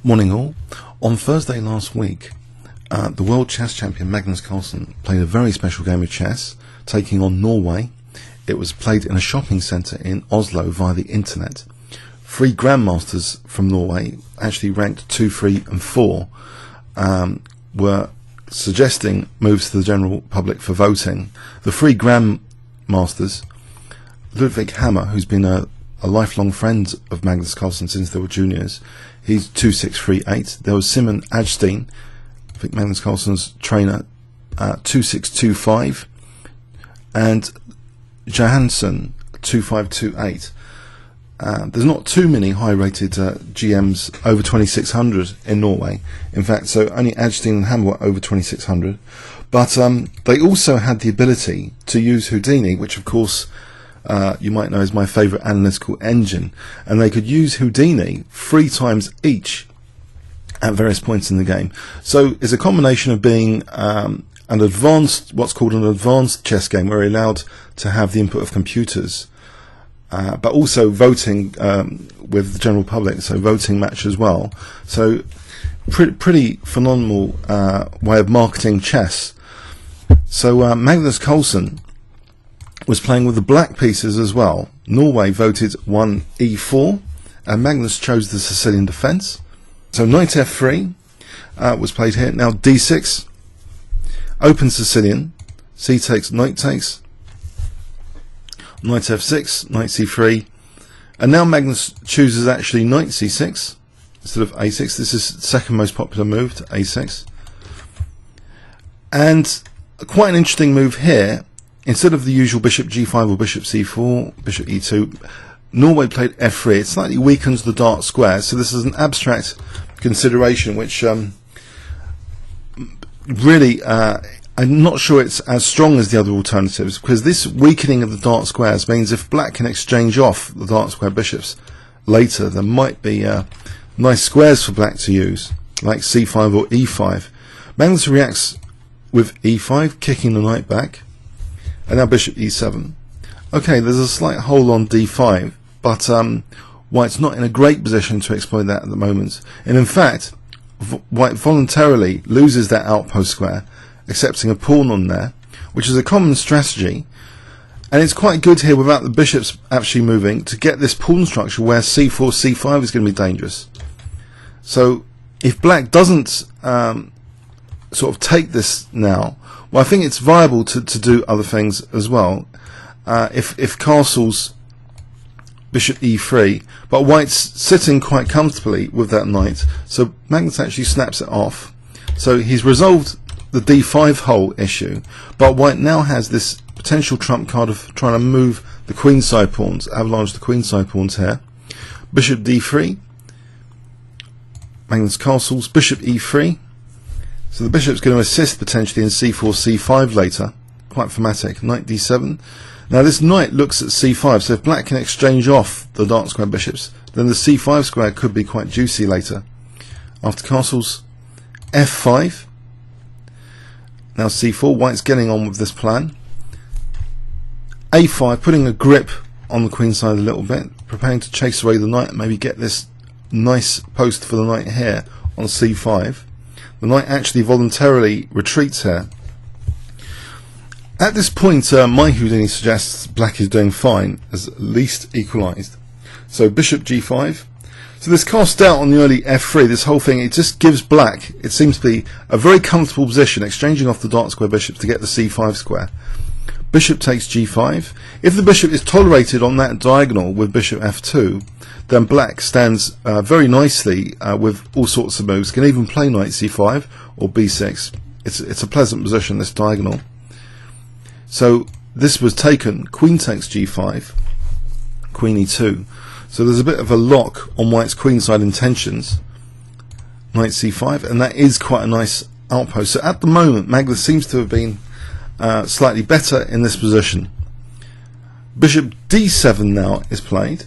Morning all. On Thursday last week, the world chess champion Magnus Carlsen played a very special game of chess, taking on Norway. It was played in a shopping centre in Oslo via the internet. 3 grandmasters from Norway, actually ranked 2, 3 and 4, were suggesting moves to the general public for voting. The 3 grandmasters, Ludwig Hammer, who's been a lifelong friend of Magnus Carlsen since they were juniors, he's 2638. There was Simon Ajstein, I think Magnus Carlsen's trainer, 2625, and Johansson 2528. There's not too many high-rated GMs over 2600 in Norway. In fact, so only Ajstein and Hammer were over 2600. But they also had the ability to use Houdini, which of course you might know is my favourite analytical engine, and they could use Houdini 3 times each at various points in the game. So it's a combination of being an advanced, what's called an advanced chess game, where you're allowed to have the input of computers, but also voting with the general public, so voting match as well. So pretty phenomenal way of marketing chess. So Magnus Carlsen was playing with the black pieces as well. Norway voted 1 E4, and Magnus chose the Sicilian defence. So knight F3 was played here. Now D6, open Sicilian, C takes, knight takes, knight F6, knight C3, and now Magnus chooses actually knight C6 instead of A6. This is the second most popular move, to A6. And quite an interesting move here. Instead of the usual bishop G5 or bishop C4, bishop E2, Norway played F3. It slightly weakens the dark square, so this is an abstract consideration which really I'm not sure it's as strong as the other alternatives, because this weakening of the dark squares means if black can exchange off the dark square bishops later, there might be nice squares for black to use, like C5 or E5. Magnus reacts with E5, kicking the knight back. And now bishop E7. Okay, there's a slight hole on D5, but White's not in a great position to exploit that at the moment. And in fact, White voluntarily loses that outpost square, accepting a pawn on there, which is a common strategy. And it's quite good here, without the bishops actually moving, to get this pawn structure where C4, C5 is going to be dangerous. So if black doesn't sort of take this now, well, I think it's viable to do other things as well. If castles bishop E3, but White's sitting quite comfortably with that knight, so Magnus actually snaps it off. So he's resolved the D5 hole issue, but White now has this potential trump card of trying to move the queenside pawns, avalanche the queenside pawns here. Bishop D3, Magnus castles, bishop E3. So the bishop's going to assist potentially in C4, C5 later. Quite thematic. Knight D7. Now this knight looks at C5, so if black can exchange off the dark square bishops, then the C5 square could be quite juicy later. After castles, F5. Now C4, White's getting on with this plan. A5, putting a grip on the queen side a little bit, preparing to chase away the knight and maybe get this nice post for the knight here on C5. The knight actually voluntarily retreats here. At this point, my Houdini suggests black is doing fine, as at least equalised. So bishop G5. So this cast out on the early F3, this whole thing, it just gives black, it seems to be a very comfortable position, exchanging off the dark square bishops to get the C5 square. Bishop takes G5. If the bishop is tolerated on that diagonal with bishop F2, then black stands very nicely with all sorts of moves. Can even play knight C5 or B6. It's a pleasant position, this diagonal. So this was taken. Queen takes G5, Queen E2. So there's a bit of a lock on White's queenside intentions. Knight C5, and that is quite a nice outpost. So at the moment, Magnus seems to have been slightly better in this position. Bishop D7 now is played.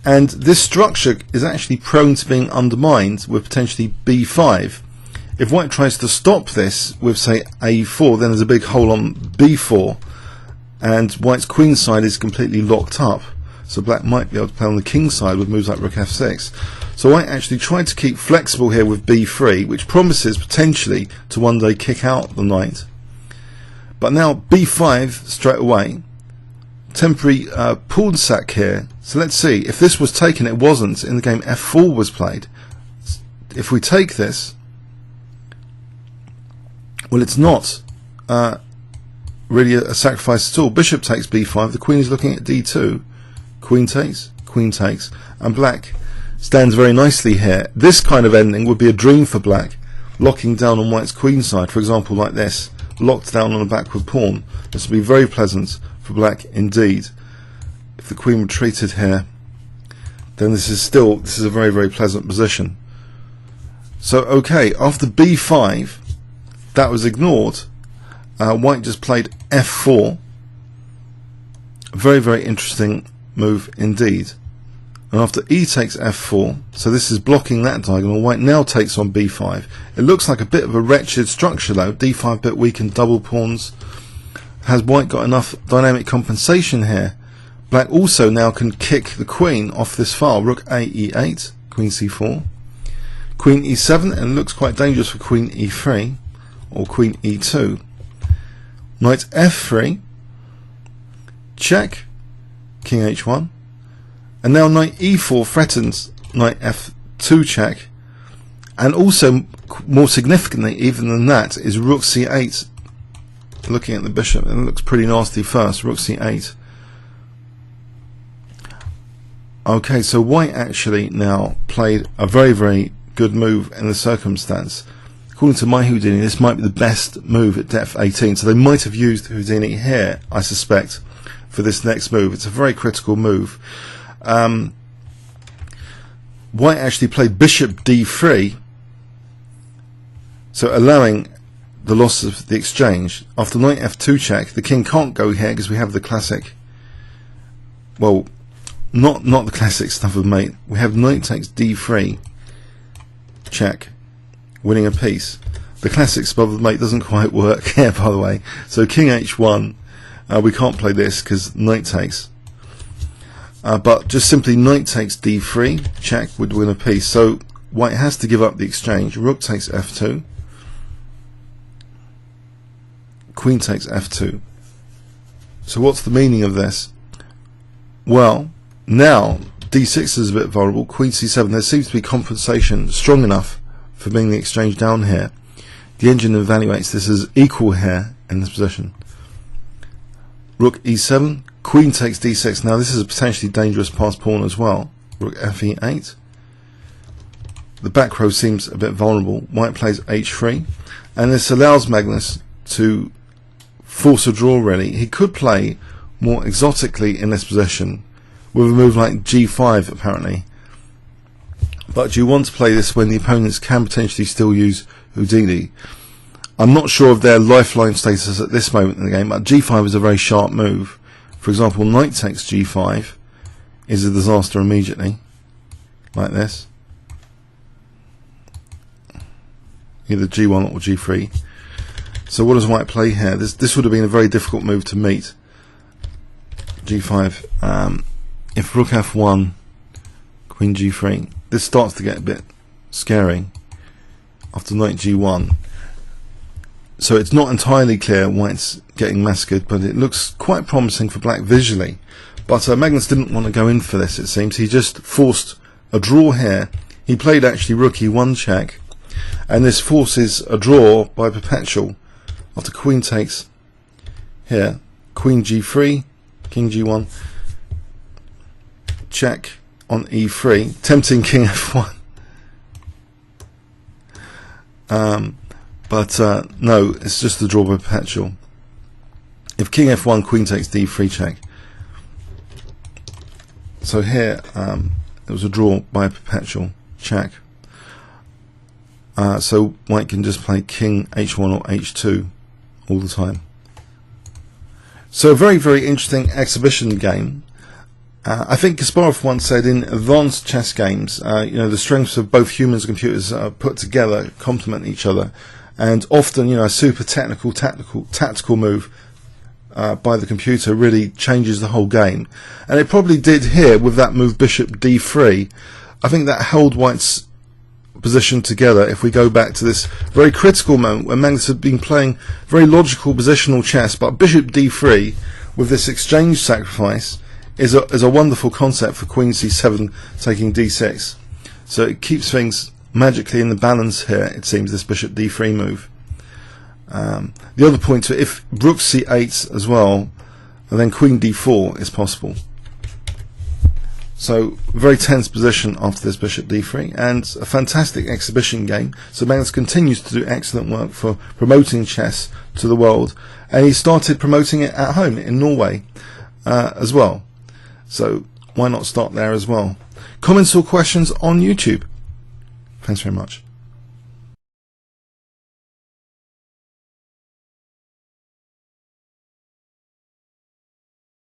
And this structure is actually prone to being undermined with potentially B5. If White tries to stop this with, say, A4, then there's a big hole on B4, and White's queen side is completely locked up. So black might be able to play on the king side with moves like rook f6. So White actually tried to keep flexible here with b3, which promises potentially to one day kick out the knight. But now b5 straight away, temporary pawn sack here. So let's see, if this was taken, it wasn't, in the game f4 was played. If we take this, well, it's not really a sacrifice at all. Bishop takes b5, the queen is looking at d2, queen takes, and black stands very nicely here. This kind of ending would be a dream for black, locking down on white's queen side, for example like this, locked down on a backward pawn. This would be very pleasant for black indeed. If the queen retreated here, then this is a very, very pleasant position. So okay, after b5, that was ignored. White just played f4. A very, very interesting move indeed. And after e takes f4, so this is blocking that diagonal, white now takes on b5. It looks like a bit of a wretched structure though, d5 bit weakened, double pawns. Has white got enough dynamic compensation here? Black also now can kick the queen off this file. Rook a e8, queen c4, queen e7, and it looks quite dangerous for queen e3 or queen e2. Knight f3, check, king h1, and now knight e4 threatens knight f2 check, and also more significantly even than that is rook c8, looking at the bishop, and it looks pretty nasty first, rook c8. Okay, so white actually now played a very, very good move in the circumstance. According to my Houdini, this might be the best move at depth 18, so they might have used Houdini here, I suspect, for this next move. It's a very critical move. White actually played bishop d3, so allowing the loss of the exchange. After knight f2 check, the king can't go here because we have the classic, well, not the classic stuff of mate. We have knight takes d3 check, winning a piece. The classic stuff of mate doesn't quite work here, by the way. So king h1, we can't play this because knight takes. But just simply knight takes d3 check would win a piece. So white has to give up the exchange. Rook takes f2, queen takes f2. So what's the meaning of this? Well, now d6 is a bit vulnerable, queen c7. There seems to be compensation strong enough for bringing the exchange down here. The engine evaluates this as equal here in this position. Rook e7, queen takes d6. Now this is a potentially dangerous passed pawn as well. Rook fe8. The back row seems a bit vulnerable. White plays h3, and this allows Magnus to force a draw really. He could play more exotically in this position with a move like g5 apparently. But you want to play this when the opponents can potentially still use Houdini. I'm not sure of their lifeline status at this moment in the game, but g5 is a very sharp move. For example, knight takes g5 is a disaster immediately, like this. Either g1 or g3. So what does white play here? This would have been a very difficult move to meet. g5. If rook f1, queen g3, this starts to get a bit scary after knight g1. So it's not entirely clear white's getting massacred, but it looks quite promising for black visually. But Magnus didn't want to go in for this, it seems. He just forced a draw here. He played actually rook e1 check, and this forces a draw by perpetual after queen takes here, queen g3, king g1, check on e3, tempting king f1. But no, it's just the draw by perpetual. If king f1, queen takes d3 check. So here it was a draw by perpetual check. So white can just play king h1 or h2 all the time. So a very, very interesting exhibition game. I think Kasparov once said in advanced chess games, the strengths of both humans and computers are put together, complement each other, and often, a super tactical move by the computer really changes the whole game. And it probably did here with that move bishop d3. I think that held White's position together. If we go back to this very critical moment when Magnus had been playing very logical positional chess, but bishop d3 with this exchange sacrifice is a wonderful concept for queen c7 taking d6. So it keeps things magically in the balance here, it seems, this bishop d3 move. The other point to it, if rook c8 as well, and then queen d4 is possible. So very tense position after this bishop d3, and a fantastic exhibition game. So Magnus continues to do excellent work for promoting chess to the world, and he started promoting it at home in Norway as well. So why not start there as well? Comments or questions on YouTube? Thanks very much.